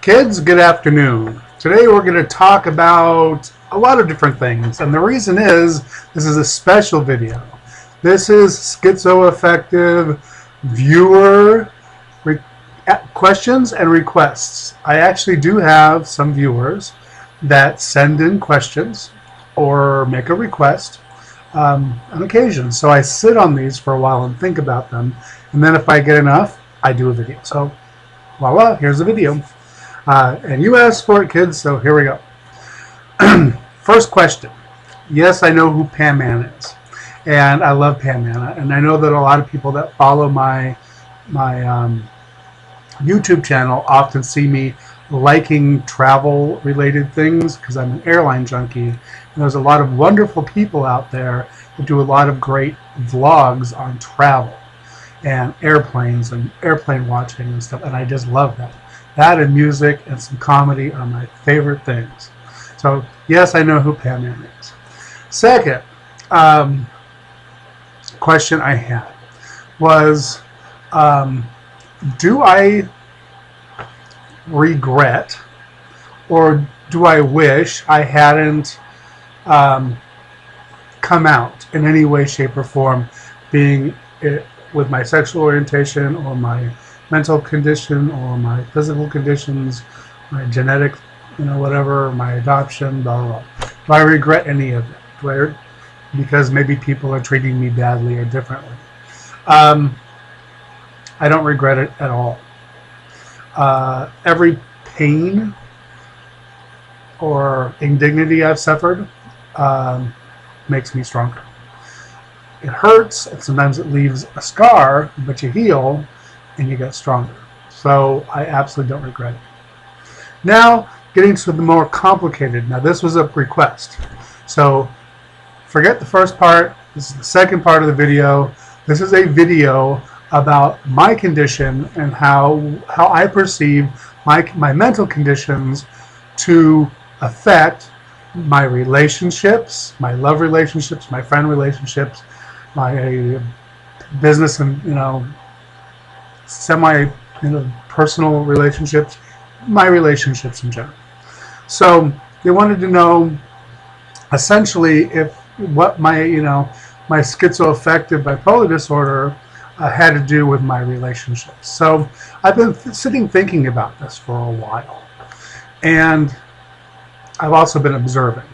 Kids, good afternoon. Today we're going to talk about a lot of different things, and the reason is this is a special video. This is Schizoaffective viewer questions and requests. I actually do have some viewers that send in questions or make a request on occasion. So I sit on these for a while and think about them, and then if I get enough, I do a video. So voila, here's the video. And you asked for it, kids, so here we go. First question. Yes, I know who Pam Ann is, and I love Pam Ann, and I know that a lot of people that follow my YouTube channel often see me liking travel-related things because I'm an airline junkie, and there's a lot of wonderful people out there that do a lot of great vlogs on travel and airplanes and airplane watching and stuff, and I just love that. That and music and some comedy are my favorite things. So, yes, I know who Pam Ann is. Second question I had was, do I regret or do I wish I hadn't come out in any way, shape, or form, being it with my sexual orientation or my mental condition or my physical conditions, my genetic, whatever, my adoption, blah, blah, blah. Do I regret any of it? Because maybe people are treating me badly or differently. I don't regret it at all. Every pain or indignity I've suffered makes me stronger. It hurts, and sometimes it leaves a scar, but you heal and you get stronger. So I absolutely don't regret it. Now, getting to the more complicated. Now, this was a request. So forget the first part. This is the second part of the video. This is a video about my condition and how I perceive my mental conditions to affect my relationships, my love relationships, my friend relationships, my business and semi personal relationships, my relationships in general. So they wanted to know essentially what my my schizoaffective bipolar disorder had to do with my relationships. So I've been sitting thinking about this for a while, and I've also been observing.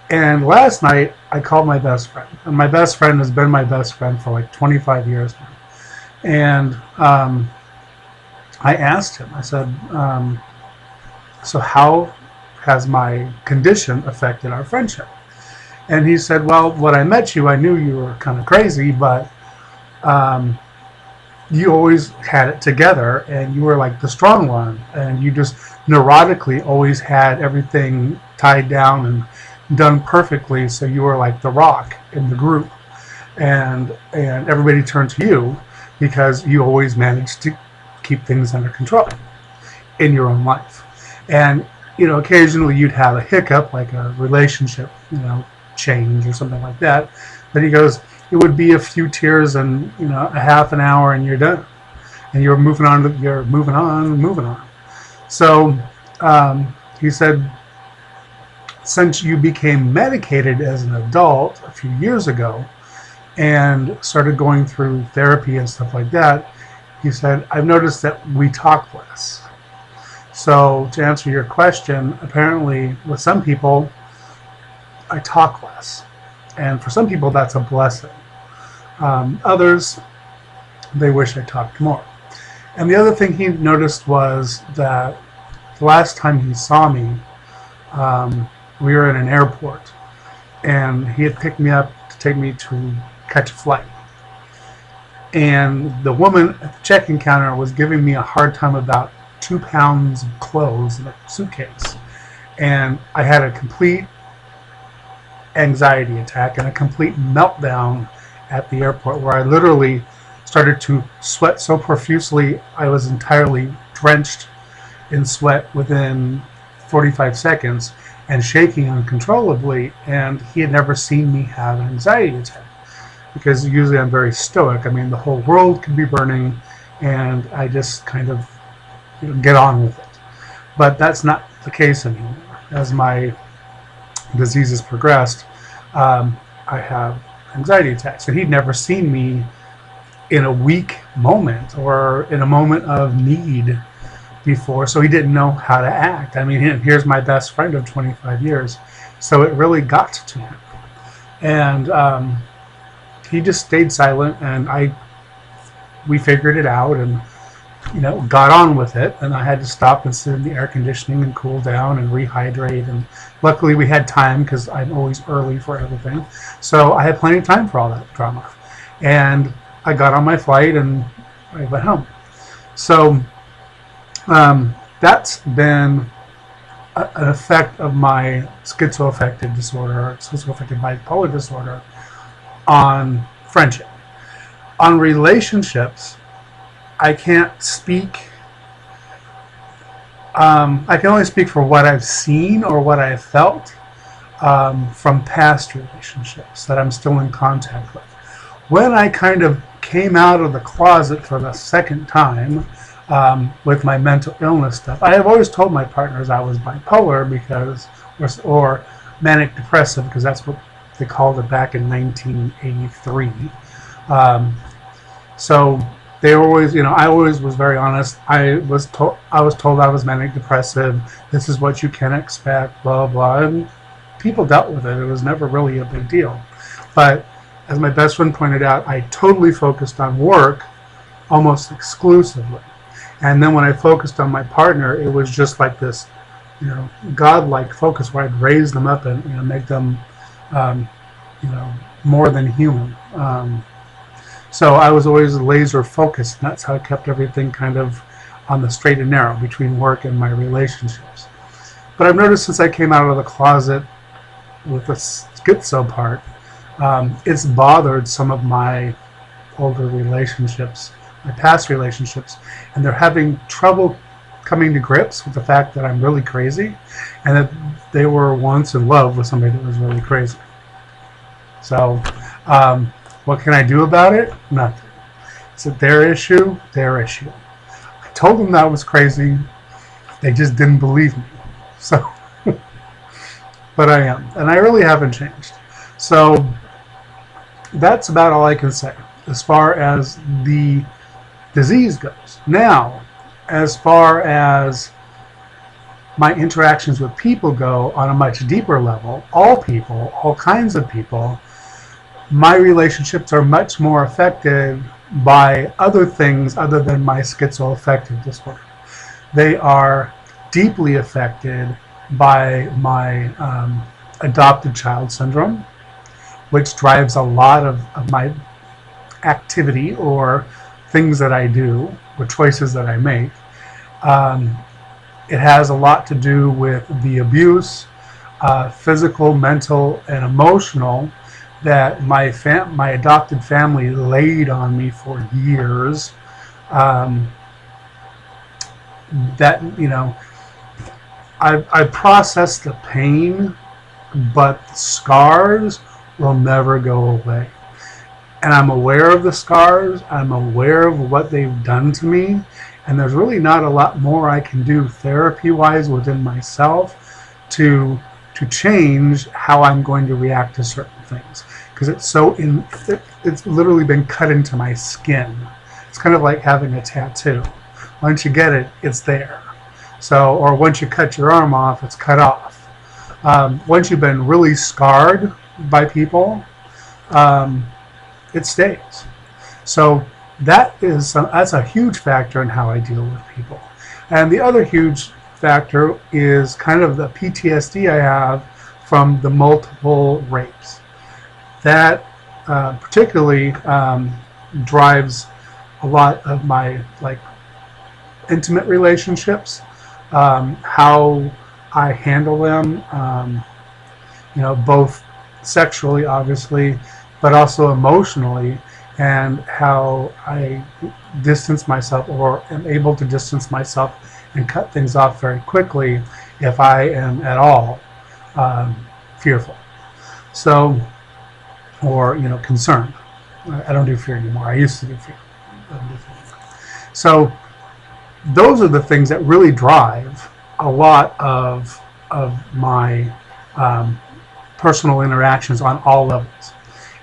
And last night I called my best friend, and my best friend has been my best friend for like 25 years now. And I asked him, I said, so how has my condition affected our friendship? And he said, well, when I met you, I knew you were kind of crazy, but you always had it together, and you were like the strong one, and you just neurotically always had everything tied down and done perfectly, so you were like the rock in the group, and everybody turned to you because you always managed to keep things under control in your own life. And occasionally you'd have a hiccup, like a relationship change or something like that, but he goes, it would be a few tears and a half an hour and you're done, and you're moving on. So he said, since you became medicated as an adult a few years ago and started going through therapy and stuff like that, he said, I've noticed that we talk less. So to answer your question, apparently with some people, I talk less. And for some people, that's a blessing. Others, they wish I talked more. And the other thing he noticed was that the last time he saw me, we were in an airport, and he had picked me up to take me to catch a flight. And the woman at the check-in counter was giving me a hard time about 2 pounds of clothes in a suitcase. And I had a complete anxiety attack and a complete meltdown at the airport, where I literally started to sweat so profusely I was entirely drenched in sweat within 45 seconds and shaking uncontrollably. And he had never seen me have an anxiety attack, because usually I'm very stoic. I mean, the whole world could be burning and I just kind of get on with it. But that's not the case anymore. As my disease has progressed, I have anxiety attacks. And he'd never seen me in a weak moment or in a moment of need before, so he didn't know how to act. I mean, here's my best friend of 25 years, so it really got to him. And he just stayed silent, and we figured it out, and got on with it. And I had to stop and sit in the air conditioning and cool down and rehydrate. And luckily we had time, because I'm always early for everything, so I had plenty of time for all that drama. And I got on my flight and I went home. So that's been an effect of my schizoaffective disorder, or schizoaffective bipolar disorder, on friendship. On relationships, I can't speak. I can only speak for what I've seen or what I've felt from past relationships that I'm still in contact with. When I kind of came out of the closet for the second time with my mental illness stuff, I have always told my partners I was bipolar, because, or manic depressive, because that's what they called it back in 1983. So they always, I always was very honest. I was told I was manic depressive. This is what you can expect, blah blah. And people dealt with it. It was never really a big deal. But as my best friend pointed out, I totally focused on work almost exclusively. And then when I focused on my partner, it was just like this, godlike focus, where I'd raise them up and make them, more than human. So I was always laser focused, and that's how I kept everything kind of on the straight and narrow between work and my relationships. But I've noticed since I came out of the closet with the schizo part, it's bothered some of my older relationships, my past relationships, and they're having trouble coming to grips with the fact that I'm really crazy, and that they were once in love with somebody that was really crazy. So what can I do about it? Nothing. Is it their issue? Their issue. I told them that I was crazy. They just didn't believe me. So, but I am, and I really haven't changed. So that's about all I can say as far as the disease goes. Now, as far as my interactions with people go on a much deeper level, all people, all kinds of people, my relationships are much more affected by other things other than my schizoaffective disorder. They are deeply affected by my adopted child syndrome, which drives a lot of my activity or things that I do or choices that I make. It has a lot to do with the abuse, physical, mental, and emotional, that my adopted family laid on me for years. That I processed the pain, but the scars will never go away. And I'm aware of the scars. I'm aware of what they've done to me, and there's really not a lot more I can do therapy-wise within myself to change how I'm going to react to certain things, because it's literally been cut into my skin. It's kind of like having a tattoo. Once you get it, it's there. So, or once you cut your arm off, it's cut off. Once you've been really scarred by people, it stays. So that's a huge factor in how I deal with people. And the other huge factor is kind of the PTSD I have from the multiple rapes. That particularly drives a lot of my intimate relationships, how I handle them, both sexually, obviously, but also emotionally, and how I distance myself, or am able to distance myself and cut things off very quickly if I am at all fearful. So, or concerned. I don't do fear anymore. I used to do fear. I don't do fear anymore. So those are the things that really drive a lot of my personal interactions on all levels.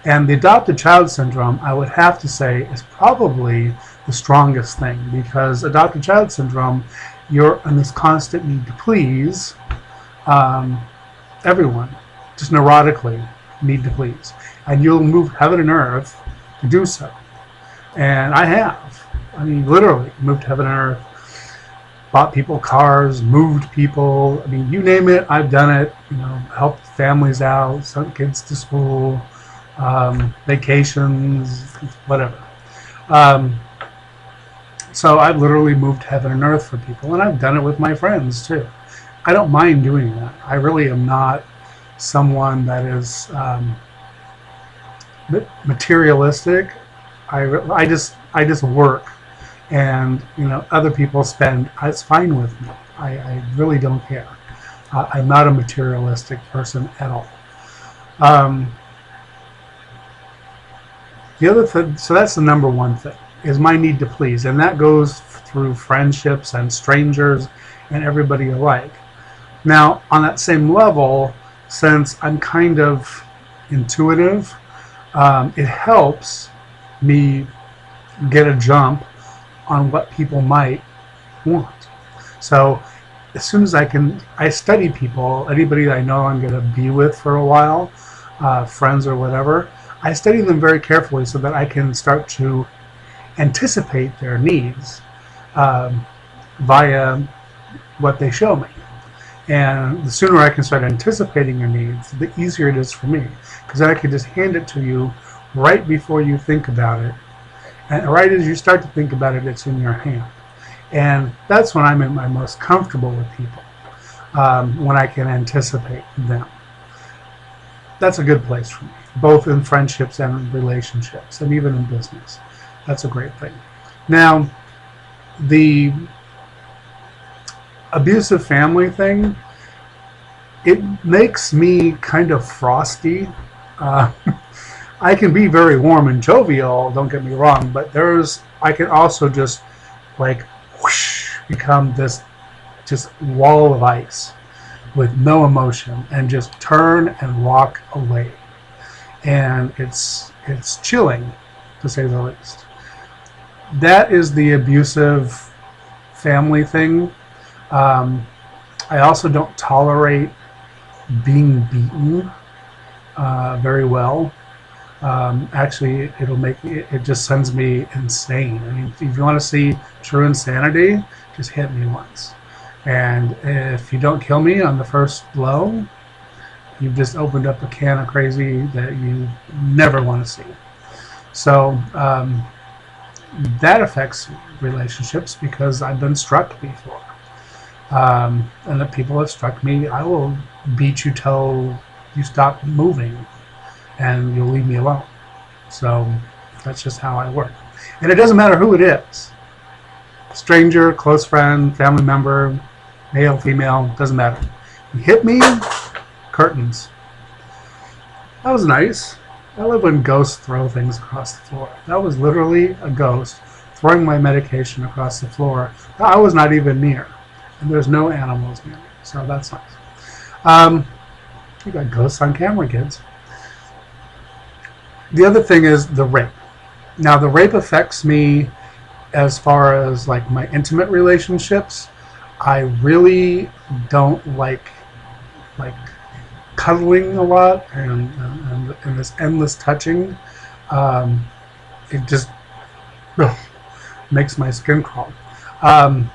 And the adopted child syndrome, I would have to say, is probably the strongest thing, because adopted child syndrome, you're in this constant need to please everyone, just neurotically need to please. And you'll move heaven and earth to do so. And I have. I mean, literally moved heaven and earth, bought people cars, moved people. I mean, you name it, I've done it. You know, helped families out, sent kids to school, vacations, whatever. So I've literally moved heaven and earth for people, and I've done it with my friends too. I don't mind doing that. I really am not someone that is materialistic. I just work, and you know, other people spend. It's fine with me. I really don't care. I'm not a materialistic person at all. The other thing, so that's the number one thing, is my need to please, and that goes through friendships and strangers and everybody alike. Now, on that same level, since I'm kind of intuitive, it helps me get a jump on what people might want. So as soon as I study people, anybody that I know I'm going to be with for a while, friends or whatever, I study them very carefully so that I can start to anticipate their needs via what they show me. And the sooner I can start anticipating your needs, the easier it is for me, because then I can just hand it to you right before you think about it. And right as you start to think about it, it's in your hand. And that's when I'm at my most comfortable with people, when I can anticipate them. That's a good place for me, both in friendships and relationships, and even in business. That's a great thing. Now, the abusive family thing, it makes me kind of frosty. I can be very warm and jovial, don't get me wrong, but I can also just like whoosh, become this just wall of ice with no emotion and just turn and walk away. And it's chilling, to say the least. That is the abusive family thing. I also don't tolerate being beaten very well. Actually, it just sends me insane. I mean, if you want to see true insanity, just hit me once. And if you don't kill me on the first blow, you've just opened up a can of crazy that you never want to see. So that affects relationships, because I've been struck before. And if people have struck me, I will beat you till you stop moving and you'll leave me alone. So that's just how I work. And it doesn't matter who it is. Stranger, close friend, family member, male, female, doesn't matter. You hit me, curtains. That was nice. I love when ghosts throw things across the floor. That was literally a ghost throwing my medication across the floor. I was not even near. And there's no animals near me. So that's nice. You got ghosts on camera, kids. The other thing is the rape. Now, the rape affects me as far as like my intimate relationships. I really don't like cuddling a lot and this endless touching. It just makes my skin crawl. I've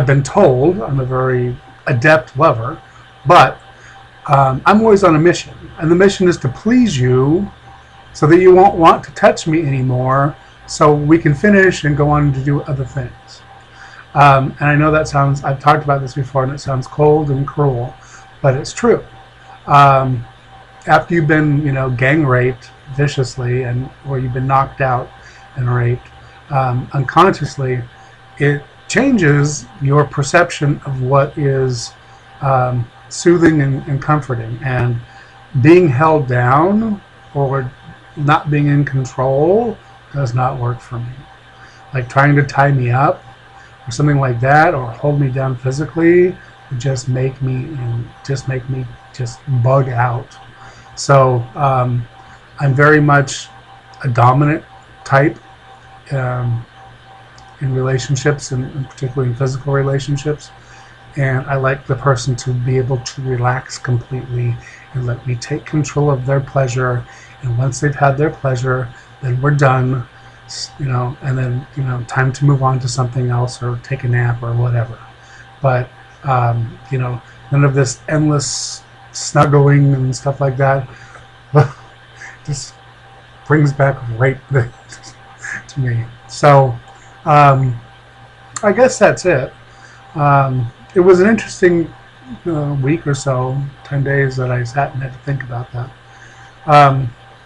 been told I'm a very adept lover, but I'm always on a mission, and the mission is to please you so that you won't want to touch me anymore, so we can finish and go on to do other things. And I know that I've talked about this before, and it sounds cold and cruel, but it's true. After you've been, gang raped viciously, or you've been knocked out and raped unconsciously, it changes your perception of what is soothing and comforting. And being held down or not being in control does not work for me. Like trying to tie me up or something like that, or hold me down physically, would just make me just bug out. So I'm very much a dominant type in relationships, and particularly in physical relationships. And I like the person to be able to relax completely and let me take control of their pleasure. And once they've had their pleasure, then we're done, and then, time to move on to something else or take a nap or whatever. But, none of this endless snuggling and stuff like that just brings back rape to me. So, I guess that's it. It was an interesting week or so, 10 days that I sat and had to think about that.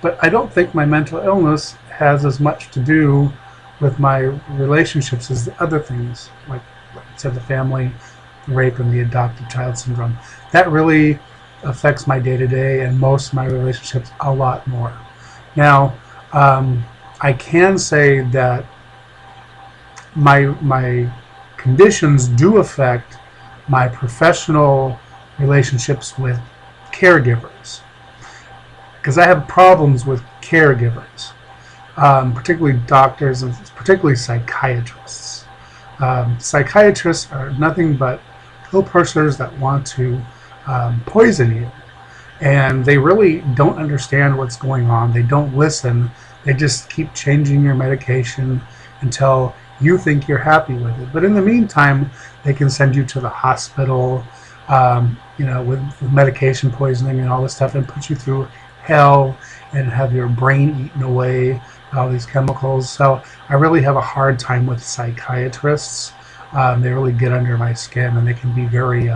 But I don't think my mental illness has as much to do with my relationships as the other things, like I said, the family, the rape, and the adopted child syndrome. That really affects my day-to-day and most of my relationships a lot more. Now, I can say that my conditions do affect my professional relationships with caregivers, because I have problems with caregivers, particularly doctors and particularly psychiatrists. Psychiatrists are nothing but pill pushers that want to poison you, and they really don't understand what's going on. They don't listen. They just keep changing your medication until you think you're happy with it. But in the meantime, they can send you to the hospital, with medication poisoning and all this stuff, and put you through hell and have your brain eaten away by all these chemicals. So I really have a hard time with psychiatrists. They really get under my skin, and they can be very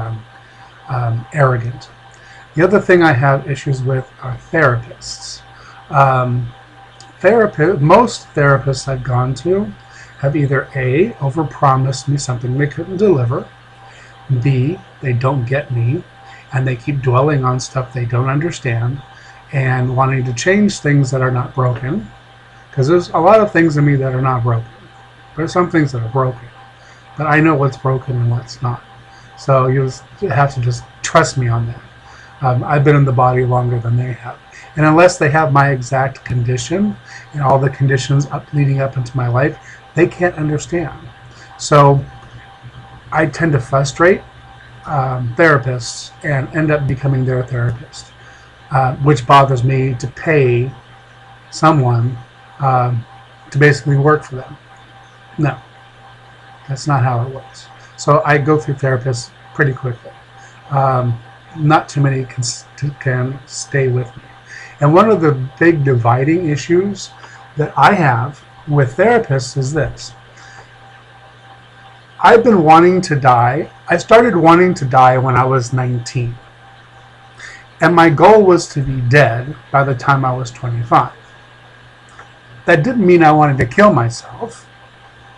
arrogant. The other thing I have issues with are therapists. Most therapists I've gone to have either A, overpromised me something they couldn't deliver, B, they don't get me, and they keep dwelling on stuff they don't understand and wanting to change things that are not broken, because there's a lot of things in me that are not broken. There's some things that are broken, but I know what's broken and what's not. So you have to just trust me on that. I've been in the body longer than they have. And unless they have my exact condition and all the conditions leading up into my life, they can't understand. So I tend to frustrate therapists and end up becoming their therapist, which bothers me to pay someone to basically work for them. No, that's not how it works. So I go through therapists pretty quickly. Not too many can stay with me. And one of the big dividing issues that I have with therapists is this. I've been wanting to die. I started wanting to die when I was 19. And my goal was to be dead by the time I was 25. That didn't mean I wanted to kill myself,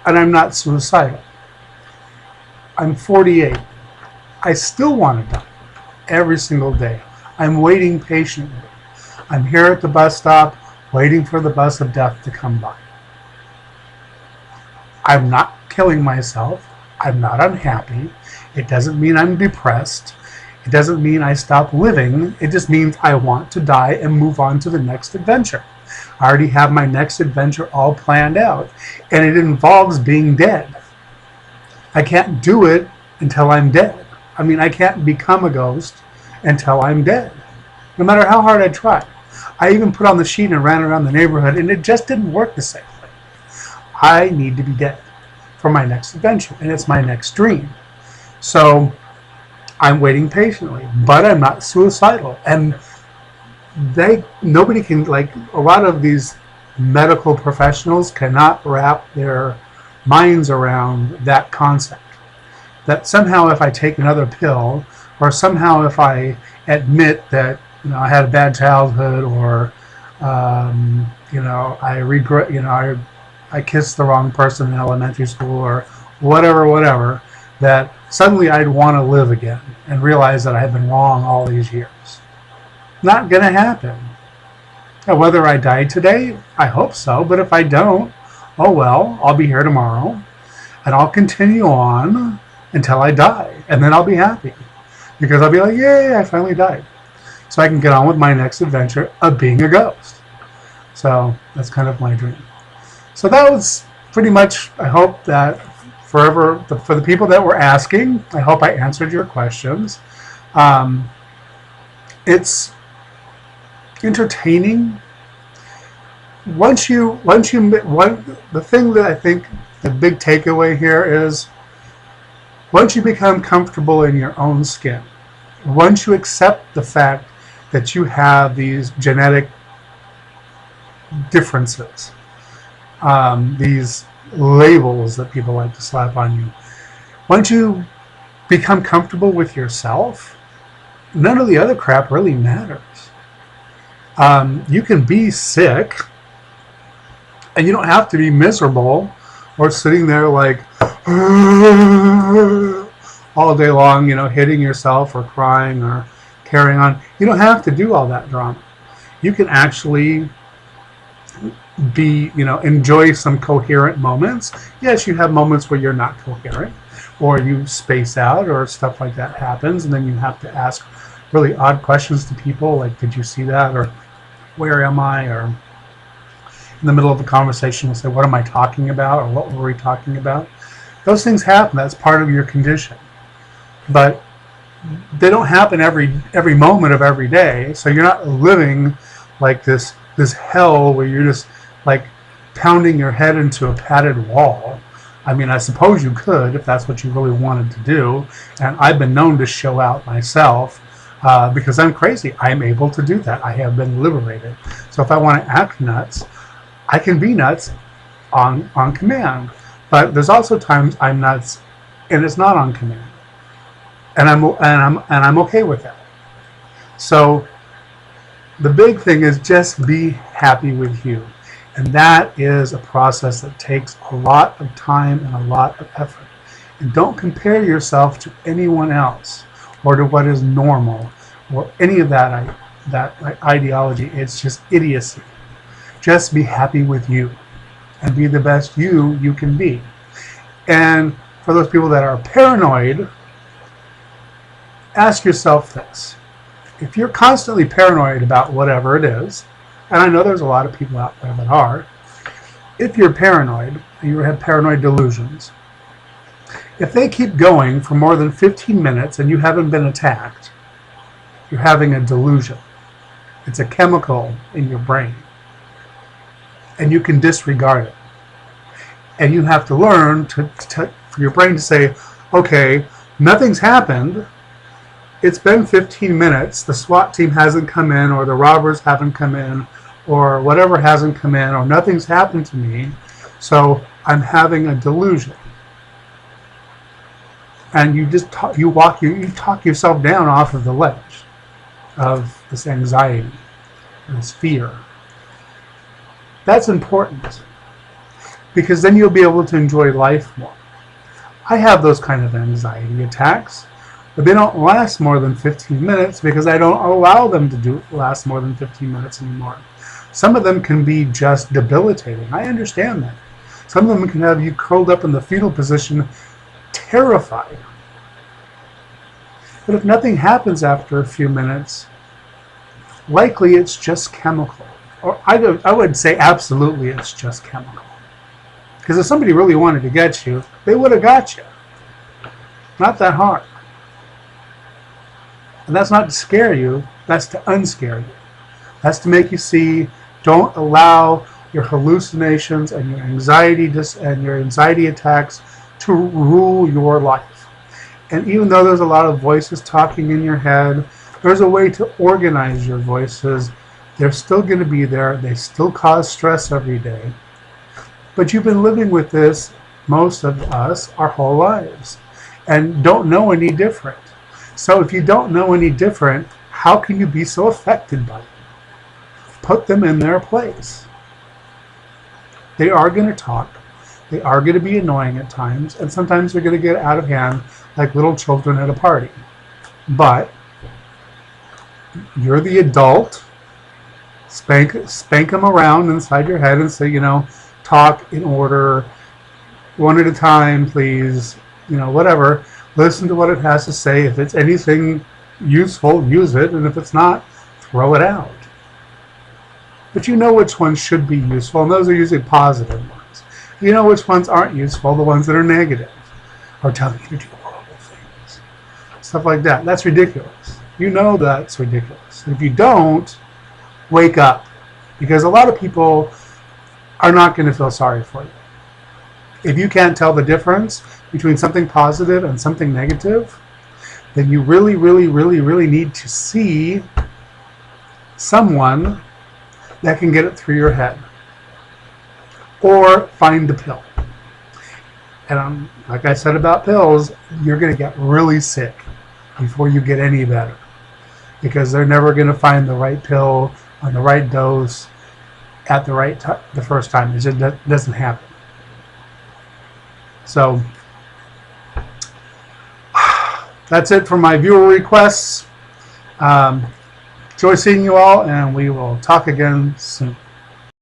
and I'm not suicidal. I'm 48. I still want to die every single day. I'm waiting patiently. I'm here at the bus stop waiting for the bus of death to come by. I'm not killing myself. I'm not unhappy. It doesn't mean I'm depressed. It doesn't mean I stop living. It just means I want to die and move on to the next adventure. I already have my next adventure all planned out, and it involves being dead. I can't do it until I'm dead. I mean, I can't become a ghost until I'm dead, no matter how hard I try. I even put on the sheet and ran around the neighborhood, and it just didn't work the same way. I need to be dead for my next adventure, and it's my next dream. So I'm waiting patiently, but I'm not suicidal. And nobody can, like, a lot of these medical professionals cannot wrap their minds around that concept. That somehow if I take another pill, or somehow if I admit that, I had a bad childhood, or, I regret, I kissed the wrong person in elementary school, or whatever, that suddenly I'd want to live again and realize that I had been wrong all these years. Not going to happen. Now, whether I die today, I hope so, but if I don't, oh well, I'll be here tomorrow. and I'll continue on until I die, and then I'll be happy because I'll be like, yay, I finally died. So I can get on with my next adventure of being a ghost. So that's kind of my dream. So that was pretty much, I hope that for the people that were asking, I hope I answered your questions. It's entertaining. The thing that I think the big takeaway here is, once you become comfortable in your own skin, once you accept the fact that you have these genetic differences, these labels that people like to slap on you, once you become comfortable with yourself, none of the other crap really matters. You can be sick, and you don't have to be miserable or sitting there like all day long, hitting yourself or crying or carrying on. You don't have to do all that drama. You can actually enjoy some coherent moments. Yes, you have moments where you're not coherent, or you space out, or stuff like that happens, and then you have to ask really odd questions to people, like, did you see that, or where am I, or in the middle of a conversation, we'll say, what am I talking about, or what were we talking about? Those things happen. That's part of your condition. But they don't happen every moment of every day, so you're not living like this hell where you're just like pounding your head into a padded wall. I mean, I suppose you could if that's what you really wanted to do, and I've been known to show out myself because I'm crazy. I'm able to do that. I have been liberated. So if I want to act nuts, I can be nuts on command. But there's also times I'm nuts and it's not on command, and I'm okay with that. So the big thing is just be happy with you. And that is a process that takes a lot of time and a lot of effort. And don't compare yourself to anyone else or to what is normal or any of that ideology. It's just idiocy. Just be happy with you and be the best you can be. And for those people that are paranoid, ask yourself this. If you're constantly paranoid about whatever it is, and I know there's a lot of people out there that are, if you're paranoid, and you have paranoid delusions, if they keep going for more than 15 minutes and you haven't been attacked, you're having a delusion. It's a chemical in your brain, and you can disregard it. And you have to learn for your brain to say, okay, nothing's happened. It's been 15 minutes. The SWAT team hasn't come in, or the robbers haven't come in, or whatever hasn't come in, or nothing's happened to me. So I'm having a delusion. And you just talk yourself down off of the ledge of this anxiety, this fear. That's important, because then you'll be able to enjoy life more. I have those kind of anxiety attacks, but they don't last more than 15 minutes because I don't allow them to last more than 15 minutes anymore. Some of them can be just debilitating. I understand that. Some of them can have you curled up in the fetal position, terrified. But if nothing happens after a few minutes, likely it's just chemical. Or I would say absolutely it's just chemical. Because if somebody really wanted to get you, they would have got you. Not that hard. And that's not to scare you, that's to unscare you. That's to make you see, don't allow your hallucinations and your anxiety attacks to rule your life. And even though there's a lot of voices talking in your head, there's a way to organize your voices. They're still going to be there. They still cause stress every day. But you've been living with this, most of us, our whole lives, and don't know any different. So if you don't know any different, how can you be so affected by it? Put them in their place. They are going to talk. They are going to be annoying at times, and sometimes they're going to get out of hand like little children at a party. But you're the adult. Spank them around inside your head and say, talk in order, one at a time, please. Whatever. Listen to what it has to say. If it's anything useful, use it, and if it's not, throw it out. But you know which ones should be useful, and those are usually positive ones. You know which ones aren't useful, the ones that are negative, or telling you to do horrible things. Stuff like that. That's ridiculous. You know that's ridiculous. And if you don't, wake up. Because a lot of people are not going to feel sorry for you. If you can't tell the difference between something positive and something negative, then you really, really, really, really need to see someone that can get it through your head. Or find the pill. And like I said about pills, you're going to get really sick before you get any better. Because they're never going to find the right pill on the right dose at the right time the first time. It just doesn't happen. So that's it for my viewer requests. Enjoy seeing you all, and we will talk again soon.